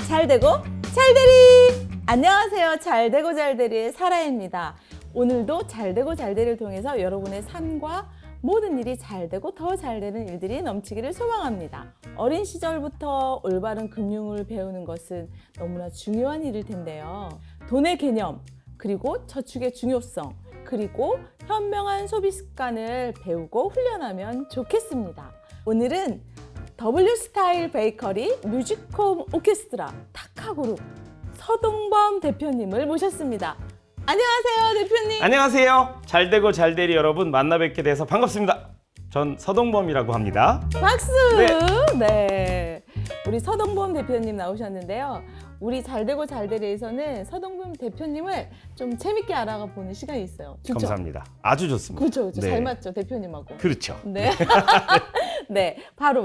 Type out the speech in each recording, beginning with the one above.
잘되고 잘되리! 안녕하세요. 잘되고 잘되리의 사라입니다. 오늘도 잘되고 잘되리를 통해서 여러분의 삶과 모든 일이 잘되고 더 잘되는 일들이 넘치기를 소망합니다. 어린 시절부터 올바른 금융을 배우는 것은 너무나 중요한 일일 텐데요. 돈의 개념, 그리고 저축의 중요성, 그리고 현명한 소비 습관을 배우고 훈련하면 좋겠습니다. 오늘은 W 스타일 베이커리 뮤직홈 오케스트라 타카그룹 서동범 대표님을 모셨습니다. 안녕하세요, 대표님. 안녕하세요. 잘되고 잘되리 여러분 만나 뵙게 돼서 반갑습니다. 전 서동범이라고 합니다. 박수! 네. 네. 우리 서동범 대표님 나오셨는데요. 우리 잘되고 잘되리에서는 서동범 대표님을 좀 재밌게 알아가 보는 시간이 있어요. 좋죠? 감사합니다. 아주 좋습니다. 그렇죠. 네. 잘 맞죠, 대표님하고. 그렇죠. 네. 네. 바로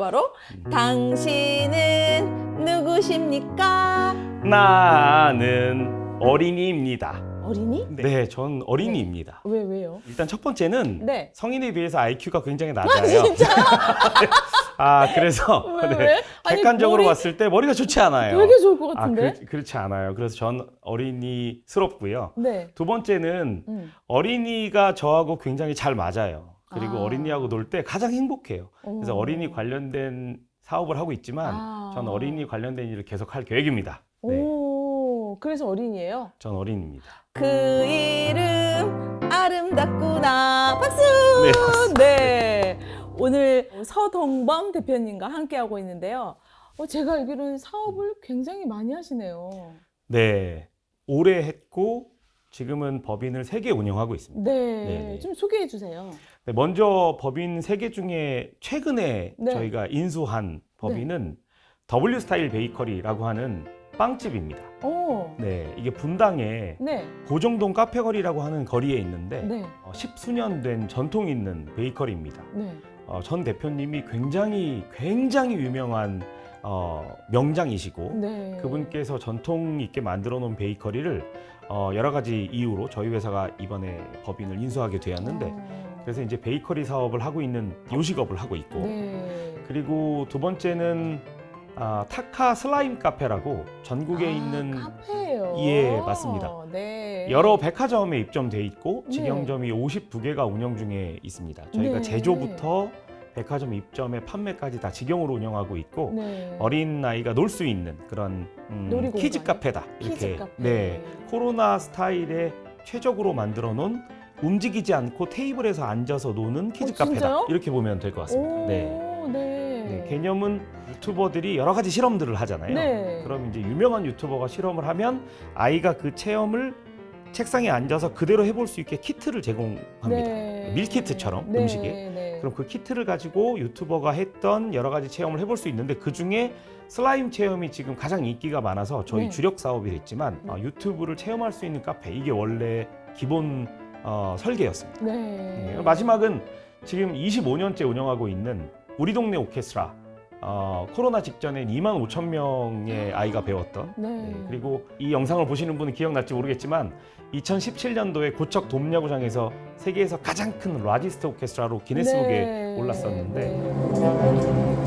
당신은 누구십니까? 나는 어린이입니다. 어린이? 네, 전 어린이입니다. 왜요? 일단 첫 번째는 네. 성인에 비해서 IQ가 굉장히 낮아요. 진짜? 그래서 왜? 아니, 객관적으로 머리 봤을 때 머리가 좋지 않아요. 되게 좋을 것 같은데? 그렇지 않아요. 그래서 전 어린이스럽고요. 네. 두 번째는 어린이가 저하고 굉장히 잘 맞아요. 그리고 아. 어린이하고 놀 때 가장 행복해요. 그래서 오. 어린이 관련된 사업을 하고 있지만 아. 전 어린이 관련된 일을 계속 할 계획입니다. 네, 오, 그래서 어린이에요? 전 어린이입니다. 그 이름 아름답구나. 박수! 네, 맞습니다. 네. 오늘 서동범 대표님과 함께하고 있는데요. 제가 알기로는 사업을 굉장히 많이 하시네요. 네, 오래 했고 지금은 법인을 3개 운영하고 있습니다. 네. 네네. 좀 소개해 주세요. 네, 먼저 법인 3개 중에 최근에 네. 저희가 인수한 법인은 W 스타일 베이커리라고 하는 빵집입니다. 오. 네, 이게 분당에 네. 고정동 카페거리라고 하는 거리에 있는데 네. 10수년 된 전통 있는 베이커리입니다. 네. 전 대표님이 굉장히 유명한 명장이시고 네. 그분께서 전통 있게 만들어 놓은 베이커리를 여러 가지 이유로 저희 회사가 이번에 법인을 인수하게 되었는데 그래서 이제 베이커리 사업을 하고 있는 요식업을 하고 있고 네. 그리고 두 번째는 타카 슬라임 카페라고 전국에 있는 카페예요. 예, 맞습니다. 네. 여러 백화점에 입점돼 있고 네. 직영점이 52개가 운영 중에 있습니다. 저희가 네. 제조부터 백화점 입점에 판매까지 다 직영으로 운영하고 있고 네. 어린 아이가 놀 수 있는 그런 놀이공간. 키즈 카페다. 키즈 이렇게 카페. 네, 코로나 스타일에 최적으로 만들어 놓은 움직이지 않고 테이블에서 앉아서 노는 키즈 카페다. 진짜요? 이렇게 보면 될 것 같습니다. 오, 네. 네. 네, 개념은 유튜버들이 여러 가지 실험들을 하잖아요. 네. 그럼 이제 유명한 유튜버가 실험을 하면 아이가 그 체험을 책상에 앉아서 그대로 해볼 수 있게 키트를 제공합니다. 네. 밀키트처럼 네. 음식에. 네. 그럼 그 키트를 가지고 유튜버가 했던 여러 가지 체험을 해볼 수 있는데 그 중에 슬라임 체험이 지금 가장 인기가 많아서 저희 네. 주력 사업이 됐지만 유튜브를 체험할 수 있는 카페 이게 원래 기본 설계였습니다. 네. 마지막은 지금 25년째 운영하고 있는 우리 동네 오케스트라. 코로나 직전엔 25,000명의 아이가 배웠던 네. 그리고 이 영상을 보시는 분은 기억날지 모르겠지만 2017년도에 고척 돔야구장에서 세계에서 가장 큰 라지스트 오케스트라로 기네스북에 네. 올랐었는데 네.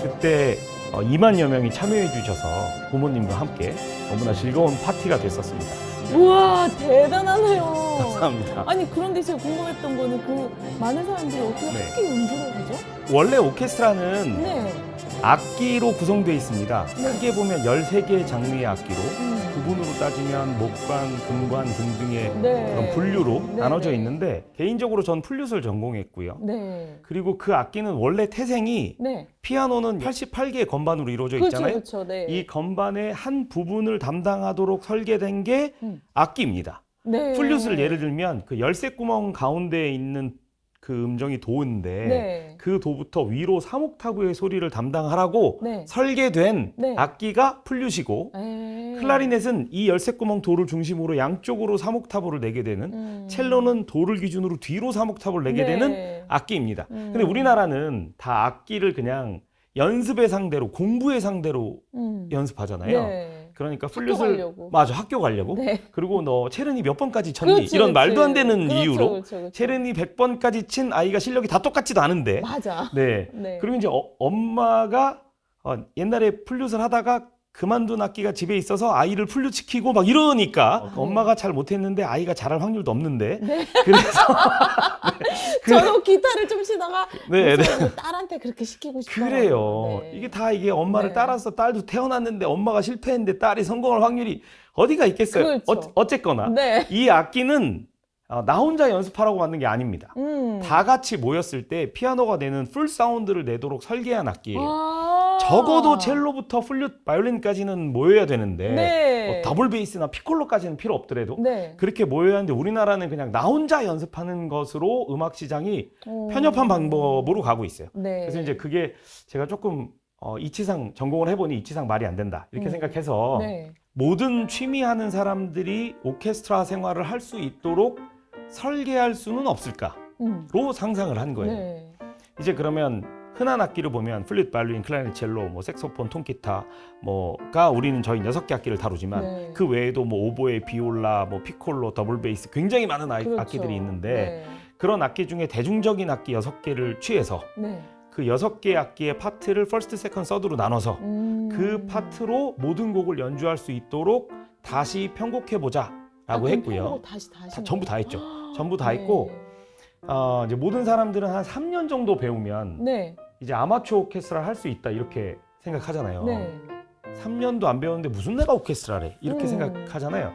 그때 2만여 명이 참여해 주셔서 부모님과 함께 너무나 즐거운 파티가 됐었습니다. 우와, 대단하네요. 감사합니다. 아니, 그런데 제가 궁금했던 거는 그 많은 사람들이 어떻게 네. 함께 연주를 하죠? 원래 오케스트라는 네. 악기로 구성되어 있습니다. 네. 크게 보면 13개의 장르의 악기로 음. 부분으로 따지면 목관, 금관 등등의 네. 그런 분류로 네, 나눠져 네. 있는데 개인적으로 전 플룻을 전공했고요. 네. 그리고 그 악기는 원래 태생이 네. 피아노는 88개의 건반으로 이루어져 그렇죠, 있잖아요. 그렇죠. 네. 이 건반의 한 부분을 담당하도록 설계된 게 음. 악기입니다. 네. 플룻을 예를 들면 그 열쇠구멍 가운데에 있는 그 음정이 도인데 네. 그 도부터 위로 3옥타브의 소리를 담당하라고 네. 설계된 네. 악기가 플룻이고 에이. 클라리넷은 이 열쇠구멍 도를 중심으로 양쪽으로 3옥타브를 내게 되는 첼로는 도를 기준으로 뒤로 3옥타브를 내게 네. 되는 악기입니다. 근데 우리나라는 다 악기를 그냥 연습의 상대로 공부의 상대로 연습하잖아요. 네. 그러니까 학교 플룻을 가려고. 맞아 학교 가려고. 네. 그리고 너 체르니 몇 번까지 쳤니? 그렇지, 이런 말도 안 그렇지. 되는 그렇죠, 이유로 그렇죠, 그렇죠. 체르니 100번까지 친 아이가 실력이 다 똑같지도 않은데. 맞아. 네. 네. 그리고 이제 엄마가 옛날에 플룻을 하다가 그만둔 악기가 집에 있어서 아이를 플룻 시키고 막 이러니까 네. 엄마가 잘 못했는데 아이가 잘할 확률도 없는데. 네. 그래서 저도 기타를 좀 치다가 네, 네. 딸한테 그렇게 시키고 싶어요. 그래요. 네. 이게 엄마를 네. 따라서 딸도 태어났는데 엄마가 실패했는데 딸이 성공할 확률이 어디가 있겠어요. 그렇죠. 어쨌거나 네. 이 악기는 나 혼자 연습하라고 만든 게 아닙니다. 다 같이 모였을 때 피아노가 내는 풀 사운드를 내도록 설계한 악기예요. 아~ 적어도 첼로부터 플룻, 바이올린까지는 모여야 되는데 네. 더블 베이스나 피콜로까지는 필요 없더라도 네. 그렇게 모여야 하는데 우리나라는 그냥 나 혼자 연습하는 것으로 음악 시장이 편협한 방법으로 가고 있어요. 네. 그래서 이제 그게 제가 조금 이치상 전공을 해보니 이치상 말이 안 된다 이렇게 생각해서 네. 모든 취미하는 사람들이 오케스트라 생활을 할 수 있도록 설계할 수는 없을까로 상상을 한 거예요. 네. 이제 그러면 흔한 악기를 보면 플룻, 바이올린, 클라리넷, 첼로, 뭐 색소폰, 통기타 뭐가 우리는 저희 6개 악기를 다루지만 네. 그 외에도 뭐 오보에, 비올라, 뭐 피콜로, 더블 베이스 굉장히 많은 그렇죠. 악기들이 있는데 네. 그런 악기 중에 대중적인 악기 6개를 취해서 네. 그 6개 악기의 파트를 퍼스트, 세컨드, 서드로 나눠서 그 파트로 모든 곡을 연주할 수 있도록 다시 편곡해보자 라고 했고요. 다시 전부 다 했죠. 전부 다 네. 했고 이제 모든 사람들은 한 3년 정도 배우면 네. 이제 아마추어 오케스트라 할 수 있다 이렇게 생각하잖아요. 네. 3년도 안 배웠는데 무슨 내가 오케스트라래 이렇게 생각하잖아요.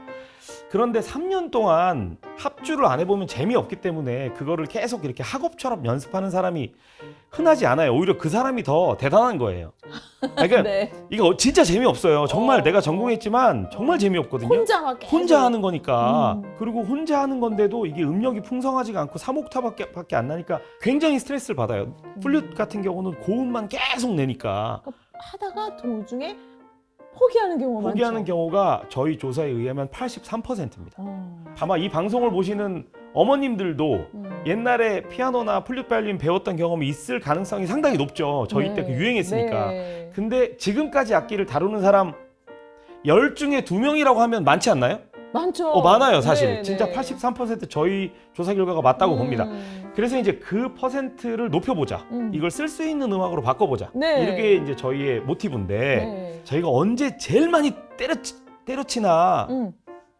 그런데 3년 동안 합주를 안 해보면 재미없기 때문에 그거를 계속 이렇게 학업처럼 연습하는 사람이 흔하지 않아요. 오히려 그 사람이 더 대단한 거예요. 그러니까 네. 이거 진짜 재미없어요. 정말 내가 전공했지만 정말 재미없거든요. 혼자 하는 거니까. 그리고 혼자 하는 건데도 이게 음력이 풍성하지가 않고 3옥타밖에 안 나니까 굉장히 스트레스를 받아요. 플룻 같은 경우는 고음만 계속 내니까. 하다가 도중에 포기하는 경우가 포기하는 많죠. 경우가 저희 조사에 의하면 83%입니다. 아마 이 방송을 보시는 어머님들도 옛날에 피아노나 플룻, 바이올린 배웠던 경험이 있을 가능성이 상당히 높죠. 저희 네. 때 그 유행했으니까. 네. 근데 지금까지 악기를 다루는 사람 10중에 2명이라고 하면 많지 않나요? 많죠. 많아요, 사실. 네, 진짜 네. 83% 저희 조사 결과가 맞다고 봅니다. 그래서 이제 그 퍼센트를 높여보자. 이걸 쓸 수 있는 음악으로 바꿔보자. 네. 이게 이제 저희의 모티브인데 네. 저희가 언제 제일 많이 때려치나 음.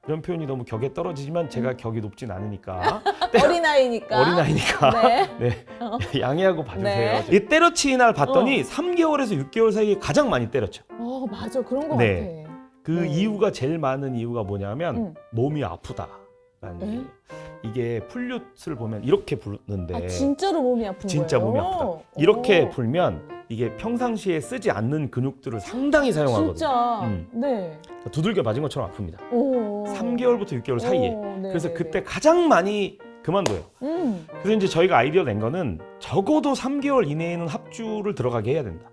이런 표현이 너무 격에 떨어지지만 제가 격이 높진 않으니까 어린아이니까. 어린아이니까 네. 네. 양해하고 봐주세요. 네. 이 때려치는 날 봤더니 3개월에서 6개월 사이에 가장 많이 때렸죠. 맞아. 그런 거 네. 같아. 그 네. 이유가 제일 많은 이유가 뭐냐면 몸이 아프다라는 얘기예요. 이게 플룻을 보면 이렇게 부르는데 진짜로 몸이 아픈 진짜 거예요? 몸이 아프다. 이렇게 불면 이게 평상시에 쓰지 않는 근육들을 상당히 사용하거든요. 진짜. 네. 두들겨 맞은 것처럼 아픕니다. 3개월부터 6개월 사이에. 네, 그래서 네, 그때 가장 많이 그만둬요. 그래서 이제 저희가 아이디어 낸 거는 적어도 3개월 이내에는 합주를 들어가게 해야 된다.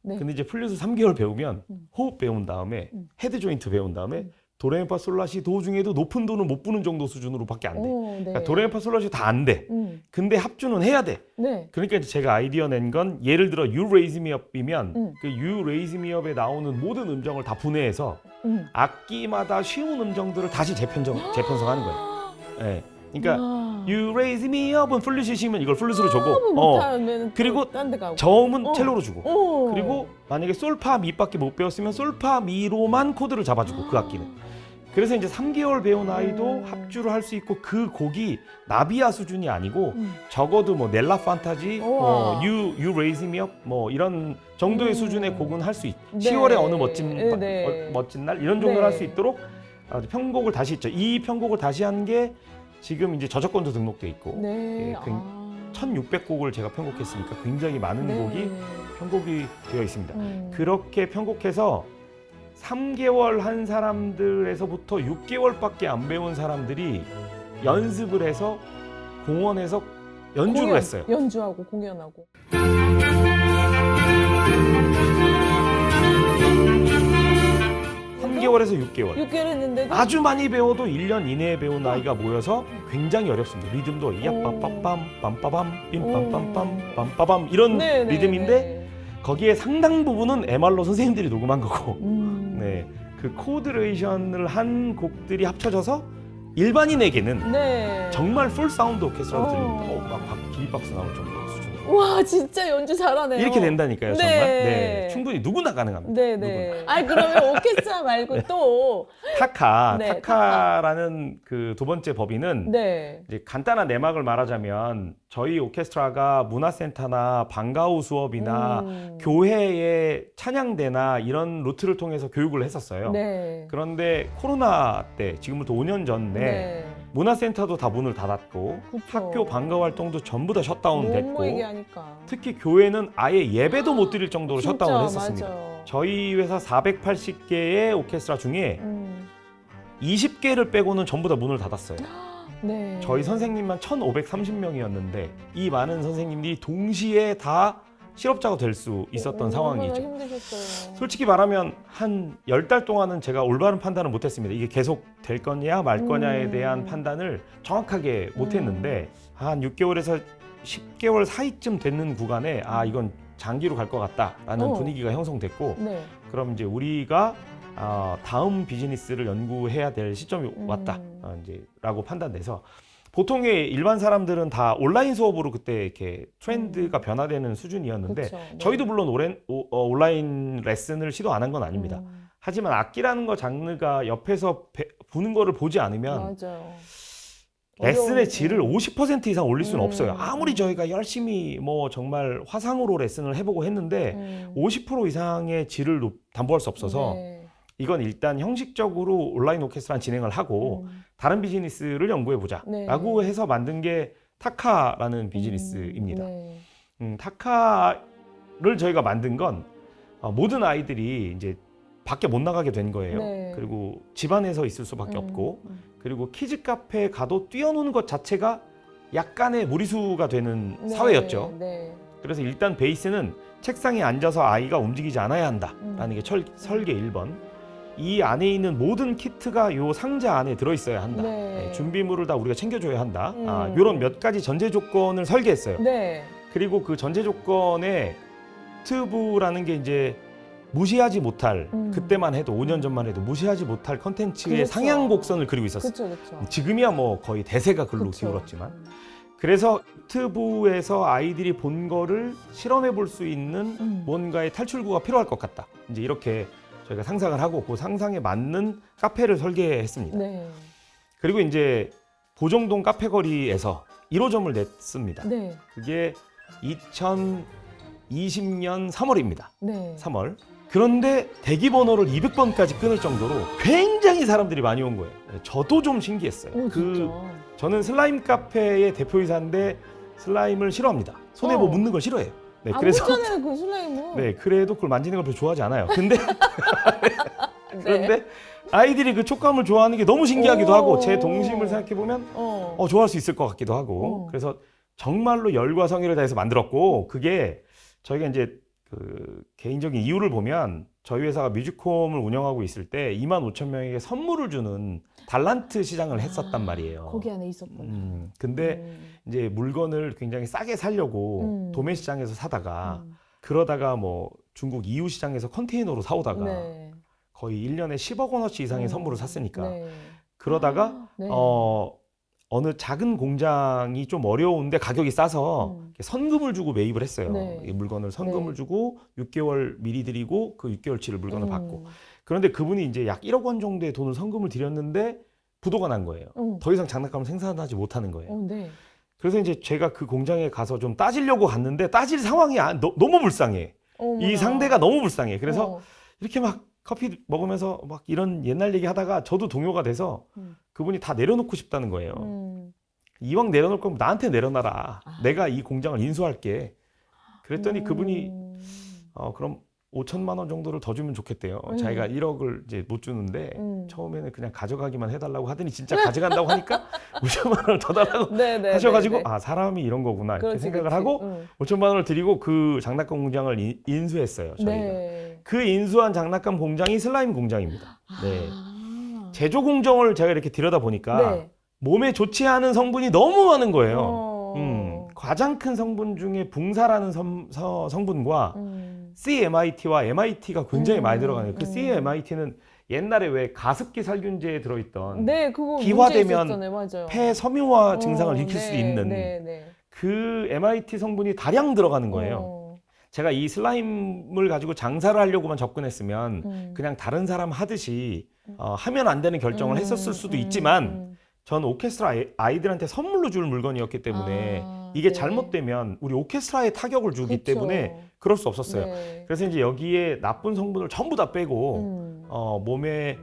네. 근데 이제 플룻을 3개월 배우면 호흡 배운 다음에 헤드 조인트 배운 다음에 도레미파 솔라시 도 중에도 높은 도는 못 부는 정도 수준으로밖에 안 돼. 네. 그러니까 도레미파 솔라시 다 안 돼. 근데 합주는 해야 돼. 네. 그러니까 이제 제가 아이디어 낸 건 예를 들어 You Raise Me Up이면 그 You Raise Me Up에 나오는 모든 음정을 다 분해해서 악기마다 쉬운 음정들을 다시 재편성하는 거예요. 네. 그러니까 You Raise Me Up은 플룻이 쉬면 이걸 플룻으로 주고 못하면 그리고 딴 데 가고. 저음은 첼로로 주고 그리고 만약에 솔파 미밖에 못 배웠으면 솔파 미로만 코드를 잡아주고 그 악기는 그래서 이제 3개월 배운 아이도 합주를 할 수 있고 그 곡이 나비야 수준이 아니고 적어도 뭐 넬라 판타지, You Raise Me Up 뭐 이런 정도의 수준의 곡은 할 수 있. 10월에 어느 멋진 날 이런 정도를 할 수 있도록 편곡을 다시 했죠. 이 편곡을 다시 한 게 지금 이제 저작권도 등록돼 있고 네. 1,600곡을 제가 편곡했으니까 굉장히 많은 곡이 편곡이 되어 있습니다. 그렇게 편곡해서 3개월 한 사람들에서부터 6개월밖에 안 배운 사람들이 연습을 해서 공원에서 연주를 했어요. 연주하고 공연하고. 3개월에서 6개월. 6개월 했는데도 아주 많이 배워도 1년 이내에 배운 아이가 모여서 굉장히 어렵습니다. 리듬도 야빠빠빰 빰빠밤 빔빰빰빰 빰빠밤 이런 리듬인데 거기에 상당 부분은 MR로 선생님들이 녹음한 거고 네. 그 코드레이션을 한 곡들이 합쳐져서 일반인에게는 네. 정말 풀 사운드 오케스트라로 어. 들리고 막 기립박수 나올 정도 수준. 와, 진짜 연주 잘하네요. 이렇게 된다니까요, 네. 정말. 네, 충분히 누구나 가능합니다. 네네. 아니, 그러면 오케스트라 말고 또. 타카, 네, 타카라는 그 두 번째 법인은 네. 이제 간단한 내막을 말하자면 저희 오케스트라가 문화센터나 방과후 수업이나 교회의 찬양대나 이런 루트를 통해서 교육을 했었어요. 네. 그런데 코로나 때, 지금부터 5년 전에 네. 문화센터도 다 문을 닫았고 그쵸. 학교 방과 활동도 전부 다 셧다운 못 됐고 모이게 하니까. 특히 교회는 아예 예배도 못 드릴 정도로 진짜, 셧다운을 했었습니다. 맞아요. 저희 회사 480개의 오케스트라 중에 20개를 빼고는 전부 다 문을 닫았어요. 네. 저희 선생님만 1,530명이었는데 이 많은 선생님들이 동시에 다 실업자가 될 수 있었던 상황이죠. 힘드셨어요. 솔직히 말하면 한 10달 동안은 제가 올바른 판단을 못했습니다. 이게 계속 될 거냐 말 거냐에 대한 판단을 정확하게 못했는데 한 6개월에서 10개월 사이쯤 되는 구간에 아 이건 장기로 갈 것 같다라는 분위기가 형성됐고 네. 그럼 이제 우리가 다음 비즈니스를 연구해야 될 시점이 왔다 이제라고 판단돼서 보통의 일반 사람들은 다 온라인 수업으로 그때 이렇게 트렌드가 변화되는 수준이었는데 그쵸, 네. 저희도 물론 온라인 레슨을 시도 안 한 건 아닙니다. 하지만 악기라는 거 장르가 옆에서 보는 거를 보지 않으면 맞아요. 레슨의 질을 50% 이상 올릴 수는 없어요. 아무리 저희가 열심히 뭐 정말 화상으로 레슨을 해보고 했는데 50% 이상의 질을 담보할 수 없어서 네. 이건 일단 형식적으로 온라인 오케스트라 진행을 하고 다른 비즈니스를 연구해보자 네. 라고 해서 만든 게 타카라는 비즈니스입니다. 네. 타카를 저희가 만든 건 모든 아이들이 이제 밖에 못 나가게 된 거예요. 네. 그리고 집안에서 있을 수밖에 없고 그리고 키즈 카페에 가도 뛰어노는 것 자체가 약간의 무리수가 되는 네. 사회였죠. 네. 그래서 일단 베이스는 책상에 앉아서 아이가 움직이지 않아야 한다라는 게 설계 1번. 이 안에 있는 모든 키트가 요 상자 안에 들어있어야 한다. 네. 네, 준비물을 다 우리가 챙겨줘야 한다. 이런 몇 가지 전제 조건을 설계했어요. 네. 그리고 그 전제 조건에 유튜브라는 게 이제 무시하지 못할 그때만 해도 5년 전만 해도 무시하지 못할 컨텐츠의 그렇죠. 상향 곡선을 그리고 있었어요. 그렇죠. 지금이야 뭐 거의 대세가 글로 기울었지만 그래서 유튜브에서 아이들이 본 거를 실험해 볼 수 있는 뭔가의 탈출구가 필요할 것 같다. 이제 이렇게 저희가 상상을 하고 그 상상에 맞는 카페를 설계했습니다. 네. 그리고 이제 보정동 카페거리에서 1호점을 냈습니다. 네. 그게 2020년 3월입니다. 네. 3월. 그런데 대기 번호를 200번까지 끊을 정도로 굉장히 사람들이 많이 온 거예요. 저도 좀 신기했어요. 오, 진짜. 저는 슬라임 카페의 대표이사인데 슬라임을 싫어합니다. 손에 뭐 묻는 걸 싫어해요. 네, 그래서 묻잖아요, 그 슬라임은. 네, 그래도 그걸 만지는 걸 별로 좋아하지 않아요. 근데 네. 그런데 아이들이 그 촉감을 좋아하는 게 너무 신기하기도 하고 제 동심을 생각해 보면 좋아할 수 있을 것 같기도 하고 그래서 정말로 열과 성의를 다해서 만들었고 그게 저희가 이제 그 개인적인 이유를 보면 저희 회사가 뮤직홈을 운영하고 있을 때 25,000명에게 선물을 주는 달란트 시장을 했었단 말이에요. 거기 안에 있었구나. 근데 이제 물건을 굉장히 싸게 사려고 도매 시장에서 사다가 그러다가 뭐 중국 EU 시장에서 컨테이너로 사오다가 네. 거의 1년에 10억 원어치 이상의 선물을 샀으니까 네. 그러다가 네. 어느 작은 공장이 좀 어려운데 가격이 싸서 선금을 주고 매입을 했어요. 네. 이 물건을 선금을 네. 주고 6개월 미리 드리고 그 6개월치를 물건을 받고 그런데 그분이 이제 약 1억 원 정도의 돈을 선금을 드렸는데 부도가 난 거예요. 더 이상 장난감을 생산하지 못하는 거예요. 네. 그래서 이제 제가 그 공장에 가서 좀 따지려고 갔는데 따질 상황이 너무 불쌍해. 이 상대가 너무 불쌍해. 그래서 이렇게 막 커피 먹으면서 막 이런 옛날 얘기 하다가 저도 동요가 돼서 그분이 다 내려놓고 싶다는 거예요. 이왕 내려놓을 거면 나한테 내려놔라. 내가 이 공장을 인수할게. 그랬더니 그분이 그럼 5천만 원 정도를 더 주면 좋겠대요. 자기가 1억을 이제 못 주는데 처음에는 그냥 가져가기만 해달라고 하더니 진짜 가져간다고 하니까 5천만 원을 더 달라고 하셔가지고 아 사람이 이런 거구나 이렇게 생각을 하고 5천만 원을 드리고 그 장난감 공장을 인수했어요. 저희가. 네. 그 인수한 장난감 공장이 슬라임 공장입니다. 네. 제조 공정을 제가 이렇게 들여다 보니까 네. 몸에 좋지 않은 성분이 너무 많은 거예요. 가장 큰 성분 중에 붕사라는 성분과 CMIT와 MIT가 굉장히 많이 들어가요. 그 CMIT는 옛날에 왜 가습기 살균제에 들어있던 네, 그거 기화되면 문제 있었잖아요. 맞아요. 폐 섬유화 증상을 일으킬 네, 수도 있는 네. 그 MIT 성분이 다량 들어가는 거예요. 제가 이 슬라임을 가지고 장사를 하려고만 접근했으면 그냥 다른 사람 하듯이 하면 안 되는 결정을 했었을 수도 있지만 전 오케스트라 아이들한테 선물로 줄 물건이었기 때문에 이게 네. 잘못되면 우리 오케스트라에 타격을 주기 그쵸. 때문에 그럴 수 없었어요. 네. 그래서 이제 여기에 나쁜 성분을 전부 다 빼고 몸에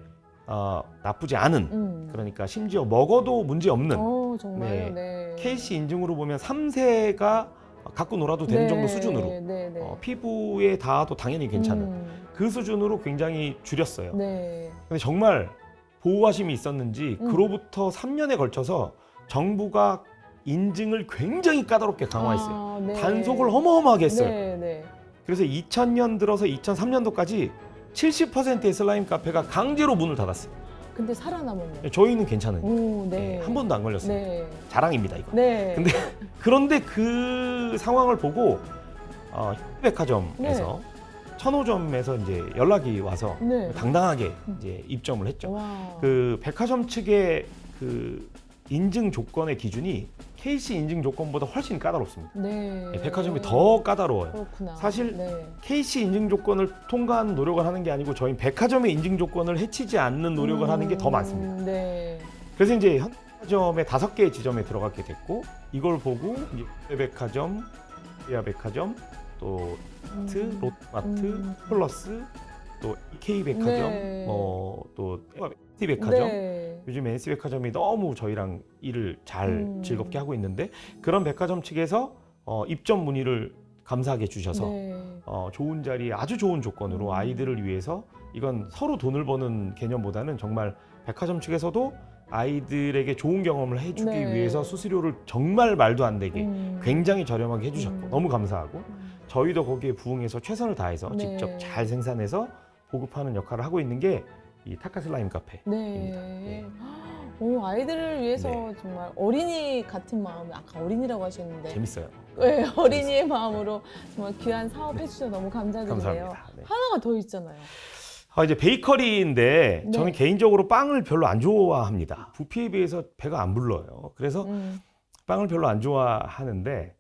나쁘지 않은 그러니까 심지어 먹어도 문제 없는 정말요. 네. KC 인증으로 보면 3세가 갖고 놀아도 되는 정도 수준으로 피부에 닿아도 당연히 괜찮은 그 수준으로 굉장히 줄였어요. 네. 근데 정말 보호하심이 있었는지 그로부터 3년에 걸쳐서 정부가 인증을 굉장히 까다롭게 강화했어요. 네. 단속을 어마어마하게 했어요. 네. 그래서 2000년 들어서 2003년도까지 70%의 슬라임 카페가 강제로 문을 닫았어요. 근데 살아남았네요. 저희는 괜찮은 네. 한 번도 안 걸렸어요. 네. 자랑입니다 이거. 네. 그런데 그 상황을 보고 백화점에서 천호점에서 이제 연락이 와서 당당하게 이제 입점을 했죠. 와. 그 백화점 측의 그 인증 조건의 기준이 KC 인증 조건보다 훨씬 까다롭습니다. 네. 백화점이 더 까다로워요. 그렇구나. 사실 KC 인증 조건을 통과하는 노력을 하는 게 아니고 저희 백화점의 인증 조건을 해치지 않는 노력을 하는 게 더 많습니다. 네. 그래서 이제 현대백화점의 5개의 지점에 들어가게 됐고 이걸 보고 이제 백화점, 이하백화점, 또 마트, 롯마트, 플러스, 또 K백화점, 또 NC백화점. 요즘 NC백화점이 너무 저희랑 일을 잘 즐겁게 하고 있는데 그런 백화점 측에서 입점 문의를 감사하게 주셔서 좋은 자리에 아주 좋은 조건으로 아이들을 위해서 이건 서로 돈을 버는 개념보다는 정말 백화점 측에서도 아이들에게 좋은 경험을 해주기 위해서 수수료를 정말 말도 안 되게 굉장히 저렴하게 해주셨고 너무 감사하고 저희도 거기에 부응해서 최선을 다해서 직접 잘 생산해서 보급하는 역할을 하고 있는 게 이 타카슬라임 카페입니다. 아이들을 위해서 정말 어린이 같은 마음, 아까 어린이라고 하셨는데 재밌어요. 네, 어린이의 마음으로 정말 귀한 사업 해주셔서 너무 감사드리네요. 감사합니다. 네. 하나가 더 있잖아요. 이제 베이커리인데 저는 개인적으로 빵을 별로 안 좋아합니다. 부피에 비해서 배가 안 불러요. 그래서 빵을 별로 안 좋아하는데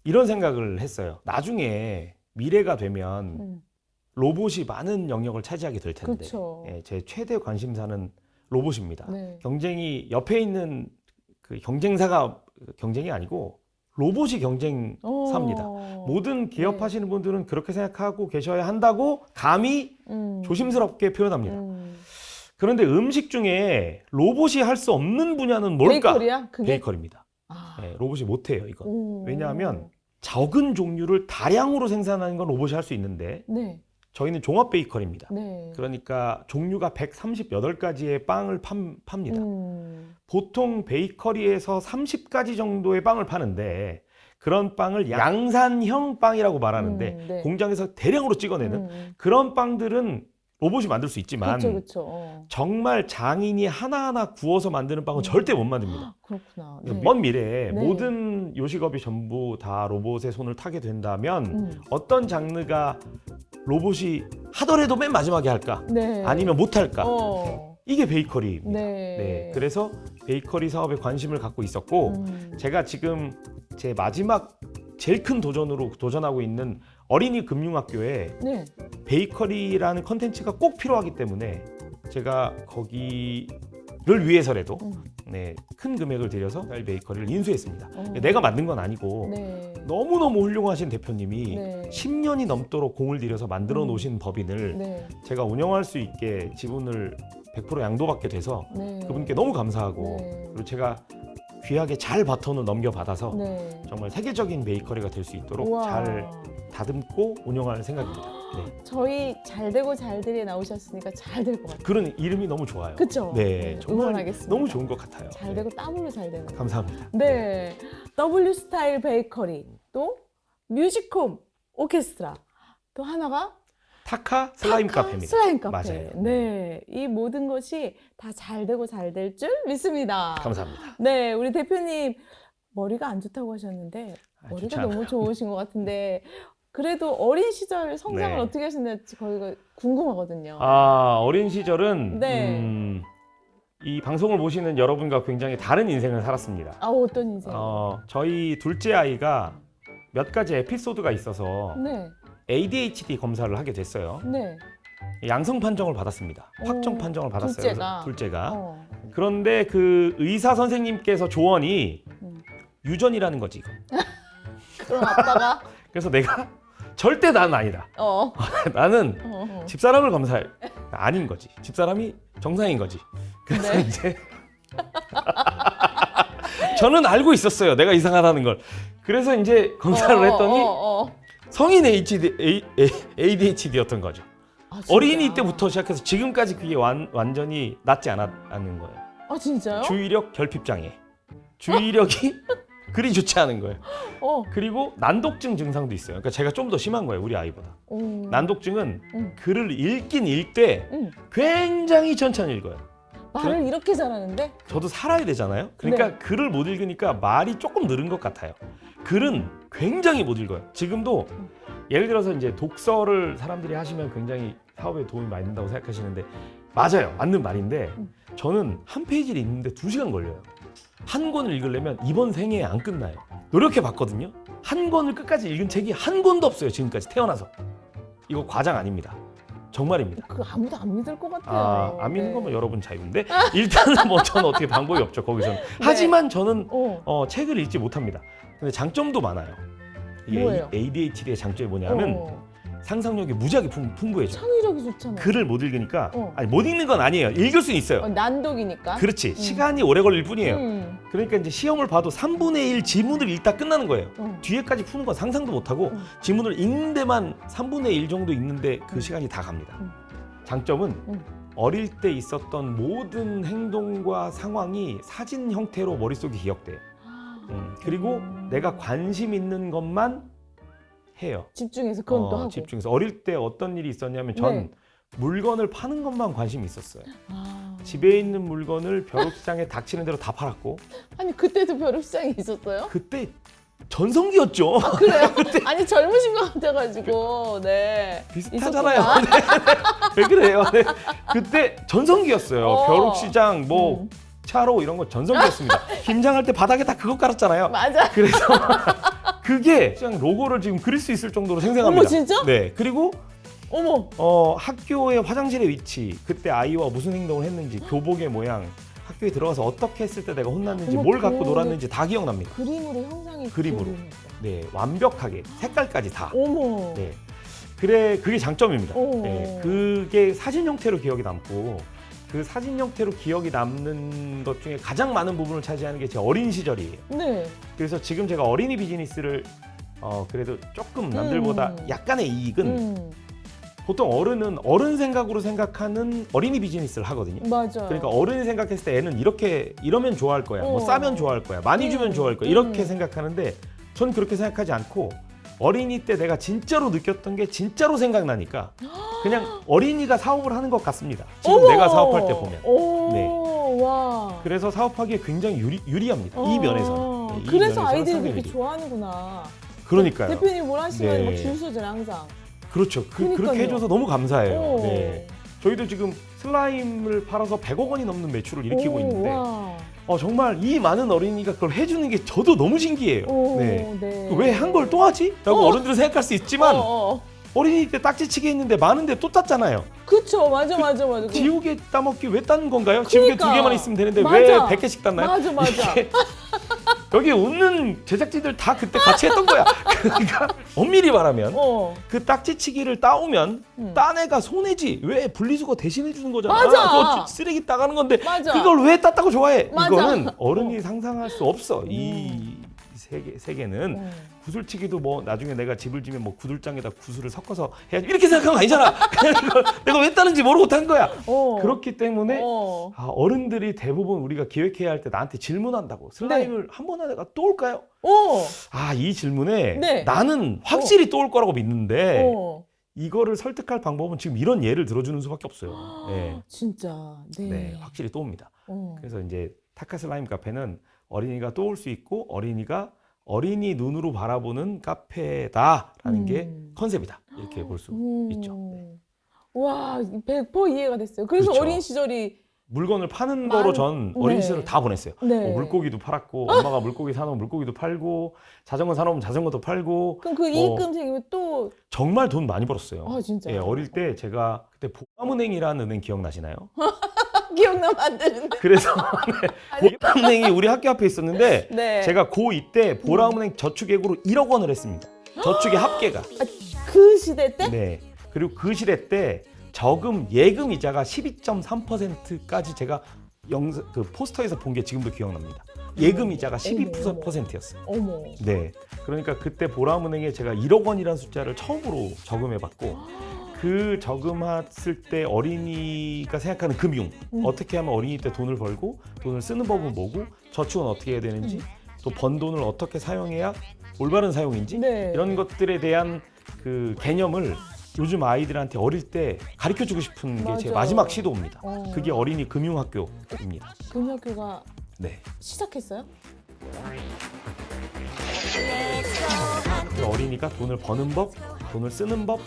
이런 생각을 했어요. 나중에 미래가 되면 로봇이 많은 영역을 차지하게 될 텐데 제 최대 관심사는 로봇입니다. 경쟁이 옆에 있는 그 경쟁사가 경쟁이 아니고 로봇이 경쟁사입니다. 모든 기업 하시는 분들은 그렇게 생각하고 계셔야 한다고 감히 조심스럽게 표현합니다. 그런데 음식 중에 로봇이 할 수 없는 분야는 뭘까? 베이커리야? 그게? 베이커리입니다. 로봇이 못해요 이건. 왜냐하면 적은 종류를 다량으로 생산하는 건 로봇이 할 수 있는데 저희는 종합 베이커리입니다. 그러니까 종류가 138가지의 빵을 팝니다. 보통 베이커리에서 30가지 정도의 빵을 파는데 그런 빵을 양산형 빵이라고 말하는데 공장에서 대량으로 찍어내는 그런 빵들은 로봇이 만들 수 있지만 정말 장인이 하나하나 구워서 만드는 빵은 절대 못 만듭니다. 그렇구나. 먼 미래에 모든 요식업이 전부 다 로봇의 손을 타게 된다면 어떤 장르가 로봇이 하더라도 맨 마지막에 할까? 아니면 못 할까? 이게 베이커리입니다. 그래서 베이커리 사업에 관심을 갖고 있었고 제가 지금 제 마지막 제일 큰 도전으로 도전하고 있는 어린이 금융학교에 베이커리라는 컨텐츠가 꼭 필요하기 때문에 제가 거기를 위해서라도 큰 금액을 들여서 베이커리를 인수했습니다. 내가 만든 건 아니고 너무너무 훌륭하신 대표님이 10년이 넘도록 공을 들여서 만들어 놓으신 법인을 제가 운영할 수 있게 지분을 100% 양도받게 돼서 그분께 너무 감사하고 그리고 제가 귀하게 잘 바톤을 넘겨받아서 정말 세계적인 베이커리가 될 수 있도록 잘 다듬고 운영할 생각입니다. 저희 잘되고 잘들이 나오셨으니까 잘 될 것 같아요. 그런 이름이 너무 좋아요. 그렇죠? 정말 응원하겠습니다. 너무 좋은 것 같아요. 잘되고 땀으로 잘 되는. 감사합니다. W 스타일 베이커리, 또 뮤직홈 오케스트라, 또 하나가 타카 슬라임 카페입니다. 슬라임 카페. 맞아요. 이 모든 것이 다 잘되고 잘 될 줄 믿습니다. 감사합니다. 우리 대표님 머리가 안 좋다고 하셨는데 머리가 너무 좋으신 것 같은데 그래도 어린 시절 성장을 네. 어떻게 하셨는지 거기가 궁금하거든요. 아, 어린 시절은 네. 이 방송을 보시는 여러분과 굉장히 다른 인생을 살았습니다. 아, 어떤 인생? 저희 둘째 아이가 몇 가지 에피소드가 있어서 네. ADHD 검사를 하게 됐어요. 네. 양성 판정을 받았습니다. 확정 판정을 받았어요. 둘째가. 둘째가. 어. 그런데 그 의사 선생님께서 조언이 음. 유전이라는 거지, 이거. 그럼 아빠가 그래서 내가 절대 나는 아니다. 나는 집사람을 검사해. 아닌 거지. 집사람이 정상인 거지. 그래서 네. 이제 저는 알고 있었어요. 내가 이상하다는 걸. 그래서 이제 검사를 했더니 성인 ADHD였던 거죠. 아, 진짜? 어린이 때부터 시작해서 지금까지 그게 완전히 낫지 않았는 거예요. 아, 진짜요? 주의력 결핍장애. 주의력이 그리 좋지 않은 거예요. 그리고 난독증 증상도 있어요. 그러니까 제가 좀 더 심한 거예요, 우리 아이보다. 난독증은 글을 읽긴 읽되 굉장히 천천히 읽어요. 말을 이렇게 잘하는데? 저도 살아야 되잖아요. 그러니까 네. 글을 못 읽으니까 말이 조금 늘은 것 같아요. 글은 굉장히 못 읽어요. 지금도 예를 들어서 이제 독서를 사람들이 하시면 굉장히 사업에 도움이 많이 된다고 생각하시는데 맞아요. 맞는 말인데 저는 한 페이지를 읽는데 2시간 걸려요. 한 권을 읽으려면 이번 생애에 안 끝나요. 노력해 봤거든요. 한 권을 끝까지 읽은 책이 한 권도 없어요. 지금까지 태어나서. 이거 과장 아닙니다. 정말입니다. 그거 아무도 안 믿을 것 같아요. 안 믿는 네. 거면 여러분 자유인데 일단은 뭐 저는 어떻게 방법이 없죠. 거기서는. 하지만 저는 책을 읽지 못합니다. 근데 장점도 많아요. 이게 뭐예요? ADHD의 장점이 뭐냐면 상상력이 무지하게 풍부해져. 창의력이 좋잖아요. 글을 못 읽으니까 아니 못 읽는 건 아니에요. 읽을 수는 있어요. 난독이니까. 그렇지. 시간이 오래 걸릴 뿐이에요. 그러니까 이제 시험을 봐도 3분의 1 지문을 읽다 끝나는 거예요. 뒤에까지 푸는 건 상상도 못하고 지문을 읽는 데만 3분의 1 정도 읽는데 그 시간이 다 갑니다. 장점은 어릴 때 있었던 모든 행동과 상황이 사진 형태로 머릿속에 기억돼요. 그리고 내가 관심 있는 것만 해요. 집중해서 그건 또 하고. 집중해서. 어릴 때 어떤 일이 있었냐면 전 물건을 파는 것만 관심이 있었어요. 집에 있는 물건을 벼룩시장에 닥치는 대로 다 팔았고. 아니 그때도 벼룩시장이 있었어요? 그때 전성기였죠. 아, 그래요? 아니 젊으신 것 같아가지고 네. 비슷하잖아요. 네. 왜 그래요? 네. 그때 전성기였어요. 벼룩시장 뭐 차로 이런 거 전성기였습니다. 김장할 때 바닥에 다 그거 깔았잖아요. 맞아. 그래서 그게 시장 로고를 지금 그릴 수 있을 정도로 생생합니다. 어머 진짜? 네. 그리고 어머. 학교의 화장실의 위치, 그때 아이와 무슨 행동을 했는지, 교복의 모양, 학교에 들어가서 어떻게 했을 때 내가 혼났는지, 어머, 뭘 갖고 놀았는지 다 기억납니다. 그림으로 형상이 그림으로. 기억이 네, 완벽하게 색깔까지 다. 어머. 네. 그래, 그게 장점입니다. 오. 네, 그게 사진 형태로 기억이 남고, 그 사진 형태로 기억이 남는 것 중에 가장 많은 부분을 차지하는 게 제 어린 시절이에요. 네. 그래서 지금 제가 어린이 비즈니스를 그래도 조금 남들보다 약간의 이익은 보통 어른은 어른 생각으로 생각하는 어린이 비즈니스를 하거든요. 맞아요. 그러니까 어른이 생각했을 때 애는 이러면 좋아할 거야. 뭐 싸면 좋아할 거야. 많이 주면 좋아할 거야. 이렇게 생각하는데 전 그렇게 생각하지 않고 어린이 때 내가 진짜로 느꼈던 게 진짜로 생각나니까 그냥 어린이가 사업을 하는 것 같습니다. 지금 어머! 내가 사업할 때 보면. 오, 네. 와. 그래서 사업하기에 굉장히 유리합니다. 이 면에서. 네, 이 그래서 면에서는 아이들이 상당히 그렇게 유리. 좋아하니구나. 그러니까요. 대표님 뭘 하시면 네. 막 줄 서잖아요 항상. 그렇죠. 그러니까요. 그렇게 해줘서 너무 감사해요. 오. 네. 저희도 지금 슬라임을 팔아서 100억 원이 넘는 매출을 일으키고 오, 있는데 와. 정말 이 많은 어린이가 그걸 해주는 게 저도 너무 신기해요. 오, 네. 네. 왜 한 걸 또 하지? 라고 어른들은 생각할 수 있지만 어. 어린이 때 딱지치기 했는데 많은데 또 땄잖아요. 그쵸, 맞아. 지우개 따먹기 왜 딴 건가요? 지우개 그러니까. 2개만 있으면 되는데 맞아. 왜 100개씩 땄나요? 맞아. 이게 여기 웃는 제작진들 다 그때 같이 했던 거야. 그러니까 엄밀히 말하면 그 딱지치기를 따오면 딴 애가 손해지. 왜 분리수거 대신해 주는 거잖아. 맞아. 그거 쓰레기 따가는 건데 맞아. 그걸 왜 땄다고 좋아해? 맞아. 이거는 어른이 상상할 수 없어. 이 세계는 구슬치기도 뭐 나중에 내가 집을 지면 뭐 구들장에다 구슬을 섞어서 해야지 이렇게 생각하는 거 아니잖아. 그냥 이걸 내가 왜 따는지 모르고 딴 거야. 그렇기 때문에 어른들이 대부분 우리가 기획해야 할 때 나한테 질문한다고 슬라임을 한 번 하다가 또 올까요? 이 질문에 네. 나는 확실히 또 올 거라고 믿는데 이거를 설득할 방법은 지금 이런 예를 들어주는 수밖에 없어요. 네. 진짜. 네. 네, 확실히 또 옵니다. 그래서 이제 타카 슬라임 카페는 어린이가 또 올 수 있고 어린이가 어린이 눈으로 바라보는 카페다라는 게 음. 컨셉이다. 이렇게 볼 수 오. 있죠. 네. 와, 100% 이해가 됐어요. 그래서 그렇죠. 어린 시절이 물건을 파는 거로 전 어린 네. 시절을 다 보냈어요. 네. 물고기도 팔았고 엄마가 물고기 사놓으면 물고기도 팔고 자전거 사놓으면 자전거도 팔고 그럼 그 이익금 생기면 또 정말 돈 많이 벌었어요. 아, 진짜요? 예, 어릴 때 제가 그때 보람은행이라는 은행 기억나시나요? 기억나면 안 되는데. 그래서 보람은행이 우리 학교 앞에 있었는데 네. 제가 고2 때 보람은행 저축액으로 1억 원을 했습니다. 저축의 합계가. 그 시대 때? 네. 그리고 그 시대 때 저금 예금 이자가 12.3%까지 제가 그 포스터에서 본 게 지금도 기억납니다. 예금 이자가 12%였어요. 어머. 네. 그러니까 그때 보람은행에 제가 1억 원이라는 숫자를 처음으로 저금해봤고 그 저금했을 때 어린이가 생각하는 금융 어떻게 하면 어린이 때 돈을 벌고 돈을 쓰는 법은 뭐고 저축은 어떻게 해야 되는지 또 번 돈을 어떻게 사용해야 올바른 사용인지 네. 이런 것들에 대한 그 개념을 요즘 아이들한테 어릴 때 가르쳐주고 싶은 게 제 맞아요. 마지막 시도입니다. 어. 그게 어린이 금융학교입니다. 금융학교가 네. 시작했어요? 그 어린이가 돈을 버는 법, 돈을 쓰는 법,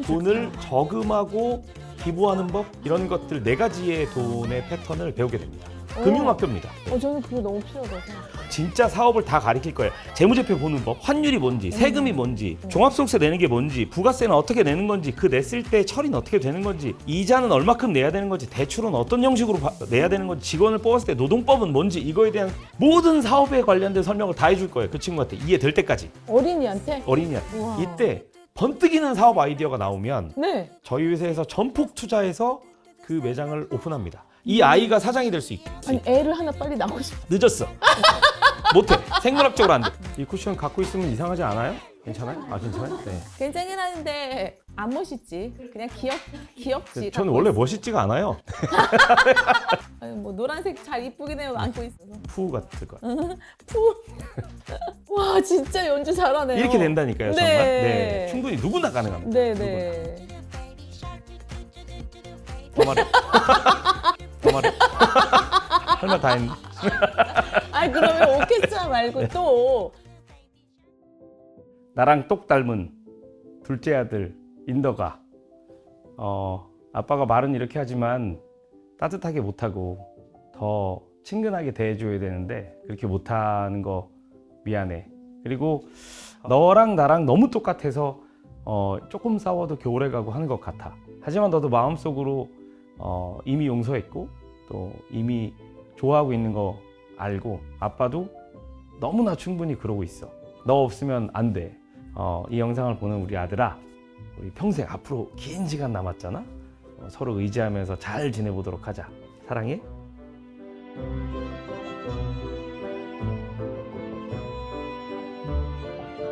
돈을 저금하고 기부하는 법 이런 것들 4가지의 돈의 패턴을 배우게 됩니다. 금융학교입니다. 네. 저는 그게 너무 필요하다고 생각해요. 진짜 사업을 다 가르칠 거예요. 재무제표 보는 법, 환율이 뭔지, 세금이 뭔지, 종합소득세 내는 게 뭔지, 부가세는 어떻게 내는 건지, 그 냈을 때 처리는 어떻게 되는 건지, 이자는 얼마큼 내야 되는 건지, 대출은 어떤 형식으로 내야 되는 건지, 직원을 뽑았을 때 노동법은 뭔지 이거에 대한 모든 사업에 관련된 설명을 다 해줄 거예요. 그 친구한테 이해될 때까지. 어린이한테? 어린이한테. 우와. 이때 번뜩이는 사업 아이디어가 나오면 네. 저희 회사에서 전폭 투자해서 그 매장을 오픈합니다. 이 아이가 사장이 될 수 있게. 아니 애를 하나 빨리 낳고 싶어. 늦었어. 못해. 생물학적으로 안 돼. 이 쿠션 갖고 있으면 이상하지 않아요? 괜찮아요? 아 괜찮아요? 네. 괜찮긴 하는데 안 멋있지. 그냥 귀엽지. 저는 갖고 원래 있어. 멋있지가 않아요. 아니, 뭐 노란색 잘 이쁘긴 해요. 안고 있어서. 푸 같은 거. 와 진짜 연주 잘하네요. 이렇게 된다니까요. 네. 정말. 네. 충분히 누구나 가능합니다. 네네. 더 말해. 더 말해. 할 말 다 했네. 아니 그러면 오케스트라 말고 또 나랑 똑 닮은 둘째 아들 인더가 아빠가 말은 이렇게 하지만 따뜻하게 못하고 더 친근하게 대해줘야 되는데 그렇게 못하는 거 미안해. 그리고 너랑 나랑 너무 똑같아서 조금 싸워도 겨울에 가고 하는 것 같아. 하지만 너도 마음속으로 이미 용서했고 또 이미 좋아하고 있는 거 알고 아빠도 너무나 충분히 그러고 있어. 너 없으면 안 돼. 이 영상을 보는 우리 아들아, 우리 평생 앞으로 긴 시간 남았잖아. 서로 의지하면서 잘 지내보도록 하자. 사랑해.